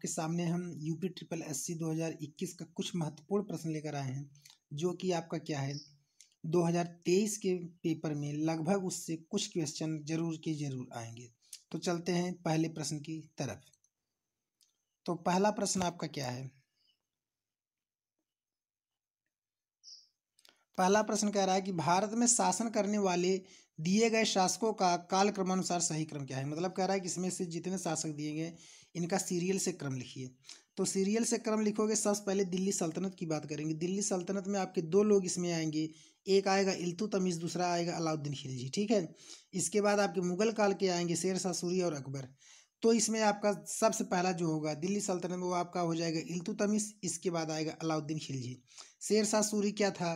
आपके सामने हम यूपी ट्रिपल एससी 2021 का कुछ महत्वपूर्ण प्रश्न लेकर आए हैं, जो कि आपका क्या है 2023 के पेपर में लगभग उससे कुछ क्वेश्चन जरूर के जरूर आएंगे। तो चलते हैं पहले प्रश्न की तरफ। तो पहला प्रश्न आपका क्या है? पहला प्रश्न कह रहा है कि भारत में शासन करने वाले दिए गए शासकों का कालक्रमानुसार सही क्रम क्या है। मतलब कह रहा है कि इसमें से जितने शासक दिए गए इनका सीरियल से क्रम लिखिए। तो सीरियल से क्रम लिखोगे, सबसे पहले दिल्ली सल्तनत की बात करेंगे। दिल्ली सल्तनत में आपके दो लोग इसमें आएंगे, एक आएगा इल्तुतमिश, दूसरा आएगा अलाउद्दीन खिलजी। ठीक है, इसके बाद आपके मुगल काल के आएंगे शेर शाह सूरी और अकबर। तो इसमें आपका सबसे पहला जो होगा दिल्ली सल्तनत में वो आपका हो जाएगा इल्तुतमिश, इसके बाद आएगा अलाउद्दीन खिलजी। शेर शाह सूरी क्या था,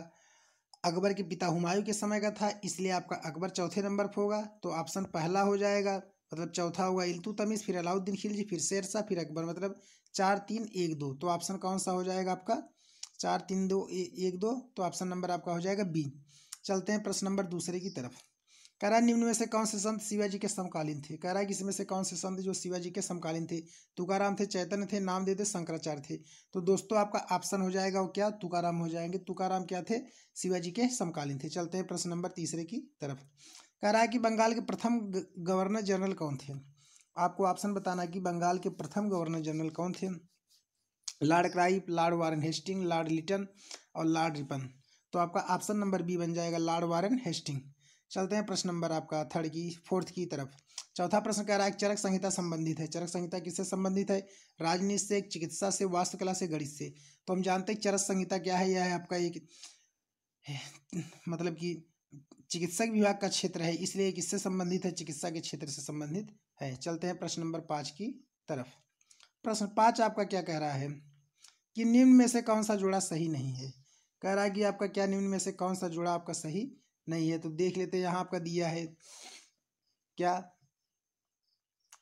अकबर के पिता हुमायूं के समय का था, इसलिए आपका अकबर चौथे नंबर पर होगा। तो ऑप्शन पहला हो जाएगा, मतलब चौथा होगा इल्तुतमिश, फिर अलाउद्दीन खिलजी, फिर शेरशाह, फिर अकबर। मतलब 4 3 1 2। तो ऑप्शन कौन सा हो जाएगा आपका 4 3 2 1 2। तो ऑप्शन नंबर आपका हो जाएगा बी। चलते हैं प्रश्न नंबर दूसरे की तरफ। कह रहा है निम्न में से कौन से संत शिवाजी के समकालीन थे। कह रहा है कि इसमें से कौन से संत जो शिवाजी के समकालीन थे। तुकाराम थे, चैतन्य थे, नामदेव थे, शंकराचार्य थे। तो दोस्तों आपका ऑप्शन हो जाएगा वो क्या, तुकाराम हो जाएंगे। तुकाराम क्या थे, शिवाजी के समकालीन थे। चलते हैं प्रश्न नंबर तीसरे की तरफ। कह रहा है कि बंगाल के प्रथम गवर्नर जनरल कौन थे। आपको ऑप्शन बताना कि बंगाल के प्रथम गवर्नर जनरल कौन थे। Lord Clive, Lord Warren Hastings, Lord Lytton और लॉर्ड रिपन। तो आपका ऑप्शन नंबर बी बन जाएगा, लॉर्ड वारन हेस्टिंग। चलते हैं प्रश्न नंबर आपका फोर्थ की तरफ। चौथा प्रश्न कह रहा है चरक संहिता संबंधित है। चरक संहिता किससे संबंधित है, राजनीति से, चिकित्सा से, वास्तुकला से, गणित से। तो हम जानते हैं चरक संहिता क्या है, यह है आपका एक मतलब कि चिकित्सक विभाग का क्षेत्र है, इसलिए किससे संबंधित है, चिकित्सा के क्षेत्र से संबंधित है। चलते हैं प्रश्न नंबर 5 की तरफ। प्रश्न 5 आपका क्या कह रहा है कि निम्न में से कौन सा जोड़ा सही नहीं है। कह रहा है कि आपका क्या निम्न में से कौन सा जोड़ा आपका सही नहीं है। तो देख लेते हैं, यहाँ आपका दिया है क्या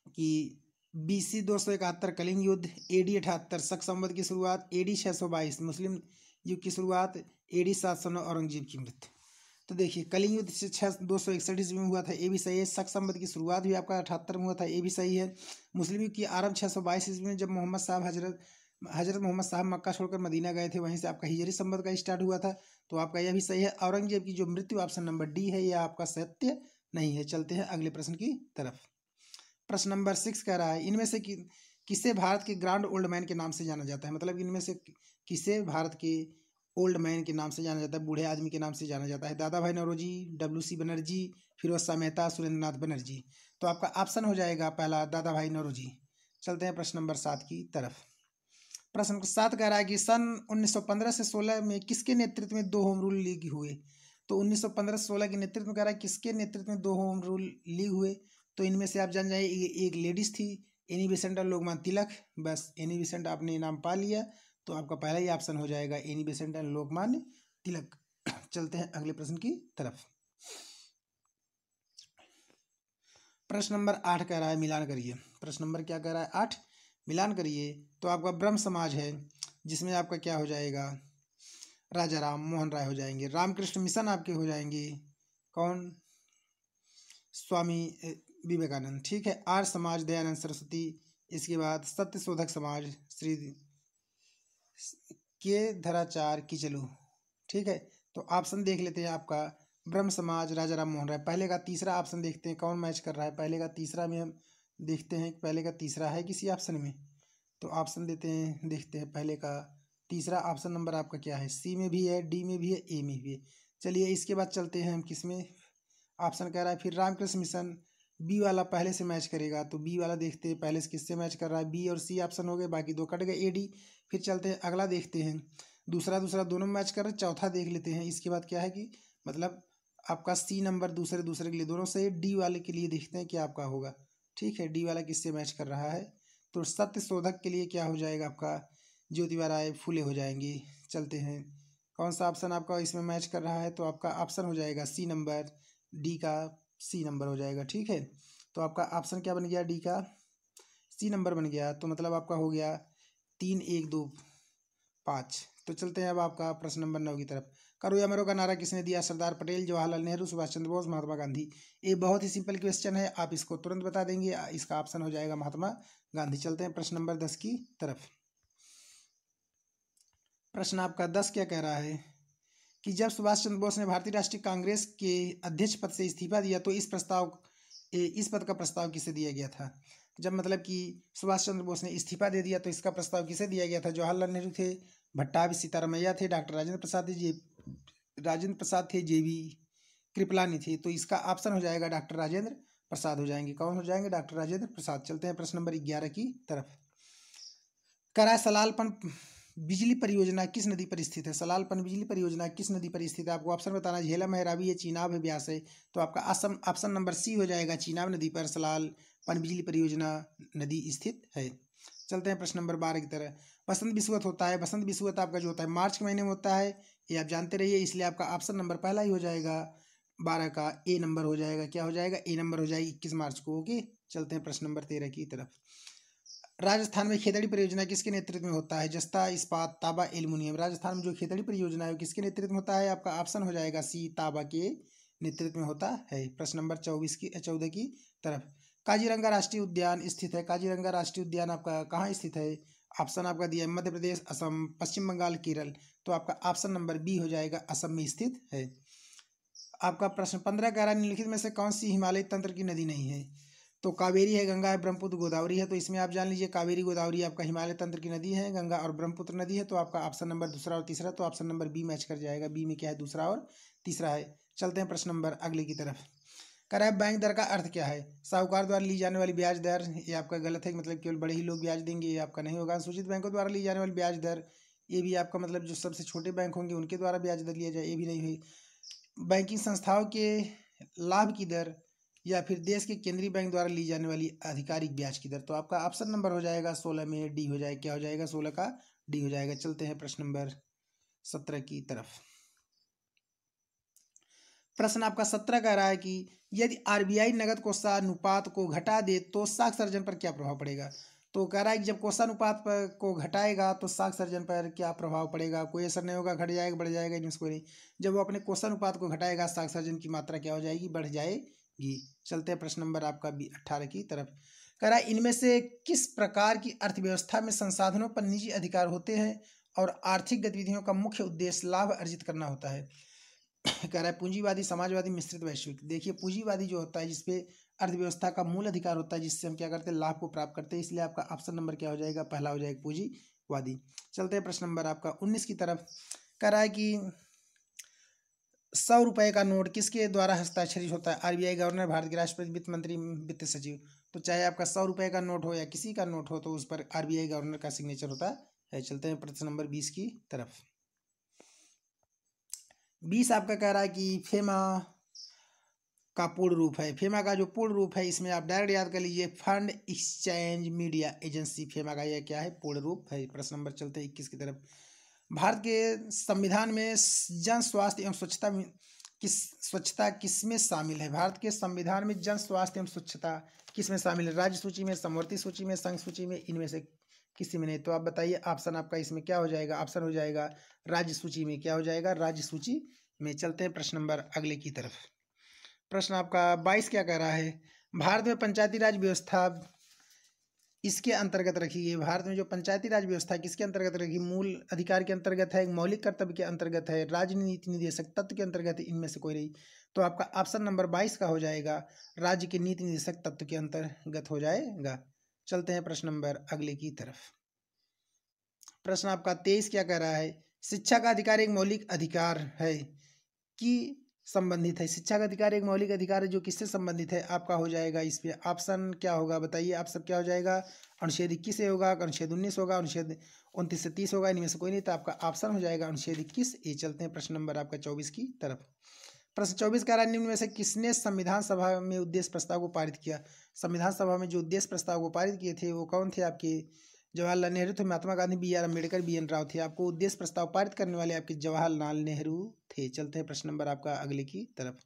कि BC 271 कलिंग युद्ध, AD 78 शक संवत की शुरुआत, AD 622 मुस्लिम युग की शुरुआत, AD 709 औरंगजेब की मृत्यु। तो देखिए कलिंग युद्ध से 261 ईस्वी में हुआ था, ये भी सही है। शक संवत की शुरुआत भी आपका 78 में हुआ था, ये भी सही है। मुस्लिम युग की आरंभ 622 ईस्वी में, जब हजरत मोहम्मद साहब मक्का छोड़कर मदीना गए थे, वहीं से आपका हिजरी संवत का स्टार्ट हुआ था। तो आपका यह भी सही है। औरंगजेब की जो मृत्यु, ऑप्शन नंबर डी है, यह आपका सत्य नहीं है। चलते हैं अगले प्रश्न की तरफ। प्रश्न नंबर 6 कह रहा है इनमें से किसे भारत के ग्रांड ओल्ड मैन के नाम से जाना जाता है। मतलब इनमें से किसे भारत के ओल्ड मैन के नाम से जाना जाता है, बूढ़े आदमी के नाम से जाना जाता है। दादा भाई नौरोजी, WC बनर्जी, फिरोज शाह मेहता, सुरेंद्र नाथ बनर्जी। तो आपका ऑप्शन हो जाएगा पहला, दादा भाई नौरोजी। चलते हैं प्रश्न नंबर 7 की तरफ। प्रश्न 7 कह रहा है कि सन 1915 से 16 में किसके नेतृत्व में 2 होम रूल लीग हुए। तो 1915 से 16 के नेतृत्व में कह रहा है किसके नेतृत्व में 2 होम रूल लीग हुए। तो इनमें से आप जान जाइए, एक लेडीज थी एनी बेसेंट और लोकमान्य तिलक। बस एनी बेसेंट आपने नाम पा लिया, तो आपका पहला ही ऑप्शन हो जाएगा Annie Besant and Lokmanya Tilak. चलते हैं अगले प्रश्न की तरफ। प्रश्न नंबर 8 कह रहा है मिलान करिए। प्रश्न नंबर क्या कह रहा है 8, मिलान करिए। तो आपका ब्रह्म समाज है, जिसमें आपका क्या हो जाएगा, राजा राम मोहन राय हो जाएंगे। रामकृष्ण मिशन आपके हो जाएंगे कौन, स्वामी विवेकानंद। ठीक है। आर्य समाज दयानंद सरस्वती। इसके बाद सत्य शोधक समाज श्री के धराचार किचलू। ठीक है। तो ऑप्शन देख लेते हैं आपका ब्रह्म समाज, राजा राम मोहन राय। पहले का तीसरा ऑप्शन देखते हैं कौन मैच कर रहा है। पहले का तीसरा में हम देखते हैं, पहले का तीसरा है किसी ऑप्शन में। तो ऑप्शन देते हैं, देखते हैं पहले का तीसरा ऑप्शन नंबर आपका क्या है। C में भी है, D में भी है, A में भी है। चलिए इसके बाद चलते हैं हम किस में। ऑप्शन कह रहा है फिर रामकृष्ण मिशन, बी वाला पहले से मैच करेगा। तो बी वाला देखते हैं पहले से किससे मैच कर रहा है। बी और सी ऑप्शन हो गए, बाकी 2 कट गए, AD। फिर चलते हैं अगला देखते हैं, दूसरा दोनों मैच कर रहे हैं। चौथा देख लेते हैं, इसके बाद क्या है कि मतलब आपका C नंबर दूसरे के लिए दोनों सही है। D वाले के लिए देखते हैं क्या आपका होगा। ठीक है, D वाला किससे मैच कर रहा है। तो सत्य शोधक के लिए क्या हो जाएगा आपका, ज्योतिबा राय फुले हो जाएंगी। चलते हैं कौन सा ऑप्शन आपका इसमें मैच कर रहा है। तो आपका ऑप्शन हो जाएगा C नंबर, D का C नंबर हो जाएगा। ठीक है। तो आपका ऑप्शन क्या बन गया, D का C नंबर बन गया। तो मतलब आपका हो गया 3 1 2 5। तो चलते हैं अब आपका प्रश्न नंबर 9 की तरफ। करो या मरो का नारा किसने दिया? सरदार पटेल, जवाहरलाल नेहरू, सुभाष चंद्र बोस, महात्मा गांधी। ये बहुत ही सिंपल क्वेश्चन है, आप इसको तुरंत बता देंगे। इसका ऑप्शन हो जाएगा महात्मा गांधी। चलते हैं प्रश्न नंबर 10 की तरफ। प्रश्न आपका 10 क्या कह रहा है कि जब सुभाष चंद्र बोस ने भारतीय राष्ट्रीय कांग्रेस के अध्यक्ष पद से इस्तीफा दिया तो इस पद का प्रस्ताव किसे दिया गया था? जब मतलब कि सुभाष चंद्र बोस ने इस्तीफा दे दिया तो इसका प्रस्ताव किसे दिया गया था? जवाहरलाल नेहरू थे, भट्टाभी सीतारामैया थे, डॉक्टर राजेंद्र प्रसाद थे, जेबी कृपलानी थे। तो इसका ऑप्शन हो जाएगा डॉक्टर राजेंद्र प्रसाद हो जाएंगे। कौन हो जाएंगे? डॉक्टर राजेंद्र प्रसाद। चलते हैं प्रश्न नंबर 11 की तरफ। करा सलालपन बिजली परियोजना किस नदी पर स्थित है? सलालपन बिजली परियोजना किस नदी पर स्थित है? आपको ऑप्शन बताना है, झेलम है, रावी है, चीनाब है, ब्यास है। तो आपका ऑप्शन नंबर सी हो जाएगा, चीनाब नदी पर सलालपन बिजली परियोजना नदी स्थित है। चलते हैं प्रश्न नंबर 12 की तरफ। बसंत विषुवत होता है, बसंत विषुवत आपका जो होता है मार्च के महीने में होता है, ये आप जानते रहिए, इसलिए आपका ऑप्शन नंबर पहला ही हो जाएगा 12 का ए नंबर हो जाएगा। क्या हो जाएगा? ए नंबर हो जाएगी 21 मार्च को। ओके, चलते हैं प्रश्न नंबर 13 की तरफ। राजस्थान में खेतड़ी परियोजना किसके नेतृत्व में होता है? जस्ता इस्पात, ताबा, एल्युमिनियम। राजस्थान में जो खेतड़ी परियोजना है किसके नेतृत्व में होता है? आपका ऑप्शन हो जाएगा सी, ताबा के नेतृत्व में होता है। प्रश्न नंबर 14 की तरफ। काजीरंगा राष्ट्रीय उद्यान स्थित है। काजीरंगा राष्ट्रीय उद्यान आपका कहाँ स्थित है? ऑप्शन आपका दिया है मध्य प्रदेश, असम, पश्चिम बंगाल, केरल। तो आपका ऑप्शन नंबर बी हो जाएगा, असम में स्थित है। आपका प्रश्न 15 कह रहा है निम्नलिखित में से कौन सी हिमालय तंत्र की नदी नहीं है? तो कावेरी है, गंगा है, ब्रह्मपुत्र, गोदावरी है। तो इसमें आप जान लीजिए कावेरी गोदावरी आपका हिमालय तंत्र की नदी है, गंगा और ब्रह्मपुत्र नदी है। तो आपका ऑप्शन नंबर दूसरा और तीसरा, तो ऑप्शन नंबर बी मैच कर जाएगा। बी में क्या है? दूसरा और तीसरा है। चलते हैं प्रश्न नंबर अगले की तरफ। कह रहा है बैंक दर का अर्थ क्या है? साहूकार द्वारा ली जाने वाली ब्याज दर। ये आपका गलत है, मतलब केवल बड़े ही लोग ब्याज देंगे, ये आपका नहीं होगा। सूचित बैंकों द्वारा ली जाने वाली ब्याज दर, ये भी आपका मतलब जो सबसे छोटे बैंक होंगे उनके द्वारा ब्याज दर लिया जाए, ये भी नहीं हुई। बैंकिंग संस्थाओं के लाभ की दर, या फिर देश के केंद्रीय बैंक द्वारा ली जाने वाली आधिकारिक ब्याज की दर। तो आपका ऑप्शन नंबर हो जाएगा 16 में डी हो जाएगा। क्या हो जाएगा? 16 का डी हो जाएगा। चलते हैं प्रश्न नंबर 17 की तरफ। प्रश्न आपका 17 कह रहा है कि यदि आरबीआई नगद कोषानुपात को घटा दे तो साख सर्जन पर क्या प्रभाव पड़ेगा? तो कह रहा है कि जब कोषानुपात पर को घटाएगा तो साख सर्जन पर क्या प्रभाव पड़ेगा? कोई असर नहीं होगा, घट जाएगा, बढ़ जाएगा, इनमें से कोई नहीं। जब वो अपने कोषानुपात को घटाएगा साख सर्जन की मात्रा क्या हो जाएगी? बढ़ जाएगी। चलते हैं प्रश्न नंबर आपका 18 की तरफ। कह रहा है इनमें से किस प्रकार की अर्थव्यवस्था में संसाधनों पर निजी अधिकार होते हैं और आर्थिक गतिविधियों का मुख्य उद्देश्य लाभ अर्जित करना होता है? कह रहा है पूंजीवादी, समाजवादी, मिश्रित, वैश्विक। देखिए पूंजीवादी जो होता है जिसपे अर्थव्यवस्था का मूल अधिकार होता है, जिससे हम क्या करते हैं? लाभ को प्राप्त करते हैं, इसलिए आपका ऑप्शन नंबर क्या हो जाएगा? पहला हो जाएगा पूंजीवादी। चलते हैं प्रश्न नंबर आपका 19 की तरफ। कह रहा है कि 100 रुपए का नोट किसके द्वारा हस्ताक्षरित होता है? आरबीआई गवर्नर, भारत के राष्ट्रपति, वित्त मंत्री, वित्त सचिव। तो चाहे आपका 100 रुपए का नोट हो या किसी का नोट हो, तो उस पर आरबीआई गवर्नर का सिग्नेचर होता है। चलते हैं प्रश्न नंबर 20 की तरफ। 20 आपका कह रहा है कि फेमा का पूर्ण रूप है। फेमा का जो पूर्ण रूप है, इसमें आप डायरेक्ट याद कर लीजिए, fund exchange media agency. FEMA का यह क्या है? पूर्ण रूप है। प्रश्न नंबर चलते हैं 21 की तरफ। भारत के संविधान में जन स्वास्थ्य एवं स्वच्छता किसमें शामिल है? भारत के संविधान में जन स्वास्थ्य एवं स्वच्छता किसमें शामिल है? राज्य सूची में, समवर्ती सूची में, संघ सूची में, इनमें से किसी में नहीं। तो आप बताइए ऑप्शन आपका इसमें क्या हो जाएगा? ऑप्शन हो जाएगा राज्य सूची में। क्या हो जाएगा? राज्य सूची में। चलते हैं प्रश्न नंबर अगले की तरफ। प्रश्न आपका 22 क्या कह रहा है? भारत में पंचायती राज व्यवस्था इसके अंतर्गत रखी है। भारत में जो पंचायती राज व्यवस्था किसके अंतर्गत रखी? मूल अधिकार के अंतर्गत है, मौलिक कर्तव्य के अंतर्गत है, राजनीति निदेशक तत्व के अंतर्गत है, इनमें से कोई नहीं। तो आपका ऑप्शन नंबर 22 का हो जाएगा, राज्य के नीति निदेशक तत्व के अंतर्गत हो जाएगा। चलते हैं प्रश्न नंबर अगले की तरफ। प्रश्न आपका 23 क्या कह रहा है? शिक्षा का अधिकार एक मौलिक अधिकार है कि संबंधित है। शिक्षा का अधिकार एक मौलिक अधिकार है जो किससे संबंधित है? आपका हो जाएगा इस पे ऑप्शन क्या होगा? बताइए आप सब। क्या हो जाएगा? अनुच्छेद 21 से होगा, अनुच्छेद 19 होगा, अनुच्छेद 29 से 30 होगा, इनमें से कोई नहीं। तो आपका ऑप्शन हो जाएगा अनुच्छेद 21 ए। चलते हैं प्रश्न नंबर आपका 24 की तरफ। प्रश्न 24 कह रहा है निम्न में से किसने संविधान सभा में उद्देश्य प्रस्ताव को पारित किया? संविधान सभा में जो उद्देश्य प्रस्ताव को पारित किए थे वो कौन थे? आपके जवाहरलाल नेहरू थे, महात्मा गांधी, बी.आर. अम्बेडकर, बी.एन. राव थे। आपको उद्देश्य प्रस्ताव पारित करने वाले आपके जवाहरलाल नेहरू थे। चलते हैं प्रश्न नंबर आपका अगले की तरफ।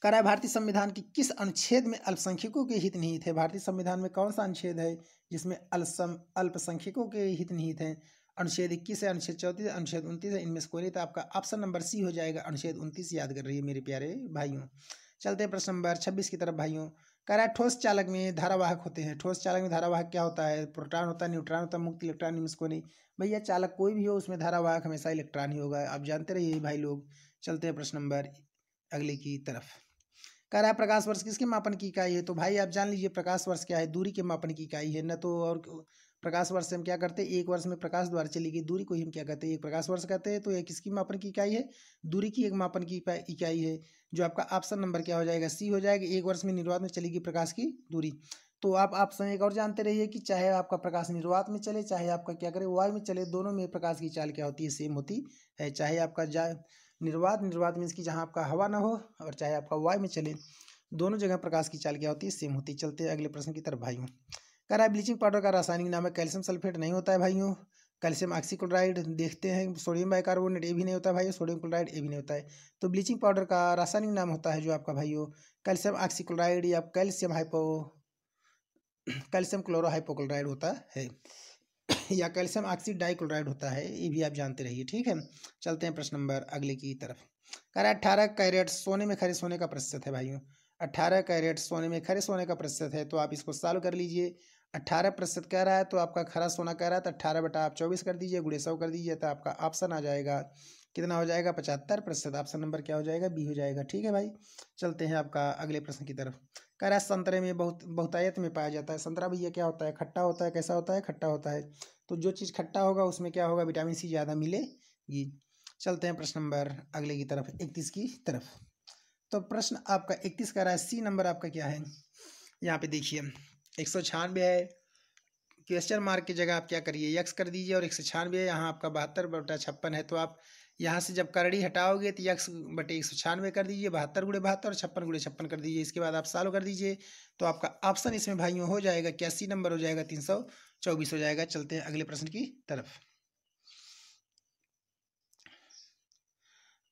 कह रहा है भारतीय संविधान की किस अनुच्छेद में अल्पसंख्यकों के हित निहित है? भारतीय संविधान में कौन सा अनुच्छेद है जिसमें अल्पसंख्यकों के हित निहित हैं? अनुच्छेद 21 है, अनुच्छेद 34 है, अनुच्छेद 29 है, इनमें से कोई नहीं। तो आपका ऑप्शन नंबर सी हो जाएगा, अनुच्छेद 29। याद कर रही है मेरे प्यारे भाइयों। चलते हैं प्रश्न नंबर 26 की तरफ भाइयों। कह रहा है ठोस चालक में धारावाहक होते हैं। ठोस चालक में धारावाहक क्या होता है? प्रोटॉन होता है, न्यूट्रॉन होता है, मुक्त इलेक्ट्रॉन, इनमें से कोई नहीं। भैया चालक कोई भी हो उसमें धारावाहक हमेशा इलेक्ट्रॉन ही होगा, आप जानते रहिए भाई लोग। चलते हैं प्रश्न नंबर अगले की तरफ। कह रहा है प्रकाश वर्ष किसके मापन की इकाई है? तो भाई आप जान लीजिए प्रकाश वर्ष क्या है, दूरी के मापन की इकाई है। न तो और प्रकाश वर्ष से हम क्या करते हैं, एक वर्ष में प्रकाश द्वारा चली गई दूरी को ही हम क्या कहते हैं, एक प्रकाश वर्ष कहते हैं। तो यह किसकी मापन की इकाई है? दूरी की एक मापन की इकाई है, जो आपका ऑप्शन नंबर क्या हो जाएगा, सी हो जाएगा। एक वर्ष में निर्वात में चलेगी प्रकाश की दूरी। तो आप ऑप्शन एक और जानते रहिए कि चाहे आपका प्रकाश निर्वात में चले, चाहे आपका क्या करे वायु में चले, दोनों में प्रकाश की चाल क्या होती है, सेम होती है। चाहे आपका निर्वात मीन्स कि जहाँ आपका हवा ना हो, और चाहे आपका वायु में चले, दोनों जगह प्रकाश की चाल क्या होती है, सेम होती है। चलते हैं अगले प्रश्न की तरफ भाइयों। कह रहा है ब्लीचिंग पाउडर का रासायनिक नाम है, कैल्शियम सल्फेट नहीं होता है भाइयों। कैल्शियम ऑक्सीक्लोराइड देखते हैं, सोडियम बाइकार्बोनेट ये भी नहीं होता है भाइयों, सोडियम क्लोराइड ये भी नहीं होता है। तो ब्लीचिंग पाउडर का रासायनिक नाम होता है जो आपका भाइयों कैल्शियम ऑक्सीक्लोराइड या कैल्शियम क्लोरोहाइपोक्लोराइड होता है, या कैल्शियम ऑक्सी डाइक्लोराइड होता है, ये भी आप जानते रहिए। ठीक है, चलते हैं प्रश्न नंबर अगले की तरफ। कह रहा है 18 कैरेट सोने में खरे सोने का प्रतिशत है भाइयों। 18 कैरेट सोने में खरे सोने का प्रतिशत है, तो आप इसको सॉल्व कर लीजिए। 18% कह रहा है, तो आपका खरा सोना कह रहा है, तो 18 बटा आप 24 कर दीजिए, गुणे 100 कर दीजिए, तो आपका ऑप्शन आ जाएगा कितना हो जाएगा, 75%। ऑप्शन नंबर क्या हो जाएगा, बी हो जाएगा। ठीक है भाई, चलते हैं आपका अगले प्रश्न की तरफ। कह रहा है संतरे में बहुतायत में पाया जाता है। संतरा भैया क्या होता है, खट्टा होता है, कैसा होता है, खट्टा होता है। तो जो चीज़ खट्टा होगा उसमें क्या होगा, विटामिन सी ज़्यादा मिलेगी। चलते हैं प्रश्न नंबर अगले की तरफ, 31 की तरफ। तो प्रश्न आपका 31 का रहा है, सी नंबर आपका क्या है, यहाँ पे देखिए 196 है, क्वेश्चन मार्क की जगह आप क्या करिए, यक्स कर दीजिए, और 196 है, यहाँ आपका 72/56 है। तो आप यहाँ से जब करड़ी हटाओगे तो यक्स बटे 196 कर दीजिए, 72 गुणे 72 और 56 गुणे 56 कर दीजिए। इसके बाद आप सॉल्व कर दीजिए, तो आपका ऑप्शन इसमें भाइयों हो जाएगा क्या, सी नंबर हो जाएगा, 324 हो जाएगा। चलते हैं अगले प्रश्न की तरफ।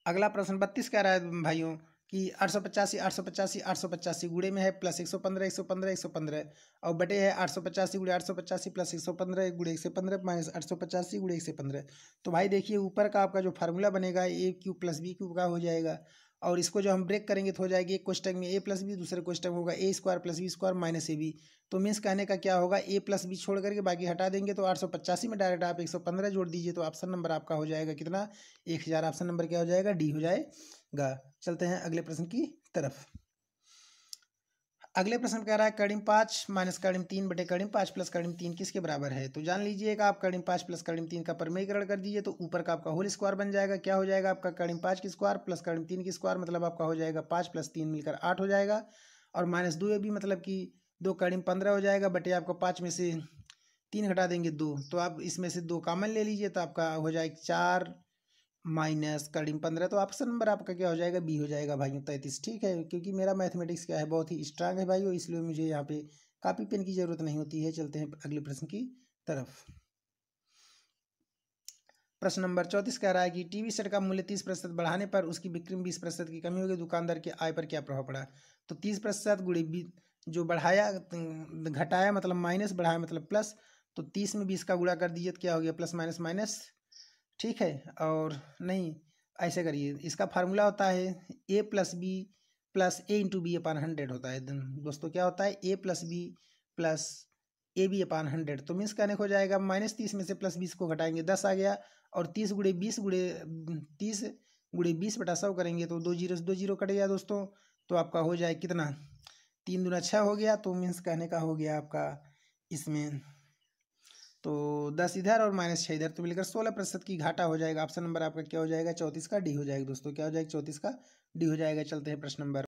अगला प्रश्न 32 कह रहा है भाइयों कि 885 गुणे में है, प्लस 115 115 115, और बटे है 885 गुणे 885 प्लस 115 गुणे 115 माइनस 885 गुणे 115। तो भाई देखिए ऊपर का आपका जो फार्मूला बनेगा ए क्यूब प्लस बी क्यूब का हो जाएगा, और इसको जो हम ब्रेक करेंगे तो हो जाएगी एक कोष्टक में ए प्लस बी, दूसरे कोष्टक में होगा A square plus B square minus A B. तो मीन्स कहने का क्या होगा, ए प्लस बी छोड़ करके बाकी हटा देंगे, तो 885 में डायरेक्ट आप 115 जोड़ दीजिए, तो ऑप्शन नंबर आपका हो जाएगा कितना, 1000। ऑप्शन नंबर क्या हो जाएगा, डी हो जाएगा। चलते हैं अगले प्रश्न की तरफ। अगले प्रश्न कह रहा है कड़िम 5 माइनस कड़िम 3 बटे कड़िम 5 प्लस कड़िम 3 किसके बराबर है? तो जान लीजिएगा आप कड़िम 5 प्लस कड़िम 3 का परिमेयकरण कर दीजिए, तो ऊपर का आपका होल स्क्वायर बन जाएगा। क्या हो जाएगा आपका, कड़िम 5 की स्क्वायर प्लस कड़िम 3 की स्क्वायर, मतलब आपका हो जाएगा 5 प्लस 3 मिलकर 8 हो जाएगा, और माइनस 2 भी मतलब कि 2 कड़िम 15 हो जाएगा, बटे आपको 5 में से 3 घटा देंगे 2, तो आप इसमें से 2 कॉमन ले लीजिए, तो आपका हो जाएगा 4 माइनस कड़िम 15। तो ऑप्शन नंबर आपका क्या हो जाएगा, बी हो जाएगा भाइयों, 33। ठीक है, क्योंकि मेरा मैथमेटिक्स क्या है, बहुत ही स्ट्रांग है भाइयों, इसलिए मुझे यहाँ पे कॉपी पेन की जरूरत नहीं होती है। चलते हैं अगले प्रश्न की तरफ। प्रश्न नंबर 34 कह रहा है कि टीवी सेट का मूल्य 30% बढ़ाने पर उसकी बिक्री में 20% की कमी होगी, दुकानदार के आय पर क्या प्रभाव पड़ा? तो 30% गुणे जो बढ़ाया घटाया मतलब माइनस, बढ़ाया मतलब प्लस, तो 30 में 20 का गुणा कर दीजिए, तो क्या हो गया, प्लस माइनस माइनस। ठीक है, और नहीं ऐसे करिए, इसका फार्मूला होता है A plus B plus A into B upon 100 होता है दोस्तों। क्या होता है, A plus B plus A B upon 100। तो मीन्स कहने को हो जाएगा -30 में से +20 को घटाएंगे 10 आ गया, और 30 गुणे 20 गुणे 30 गुणे 20 बटा 100 करेंगे, तो 2 जीरो कट गया दोस्तों। तो आपका हो जाए कितना, 3 दूना 6 हो गया। तो मीन्स कहने का हो गया आपका इसमें, तो 10 इधर और -6 इधर, तो मिलकर 16% की घाटा हो जाएगा। ऑप्शन नंबर आपका क्या हो जाएगा, 34 का डी हो जाएगा दोस्तों। क्या हो जाएगा, 34 का डी हो जाएगा। चलते हैं प्रश्न नंबर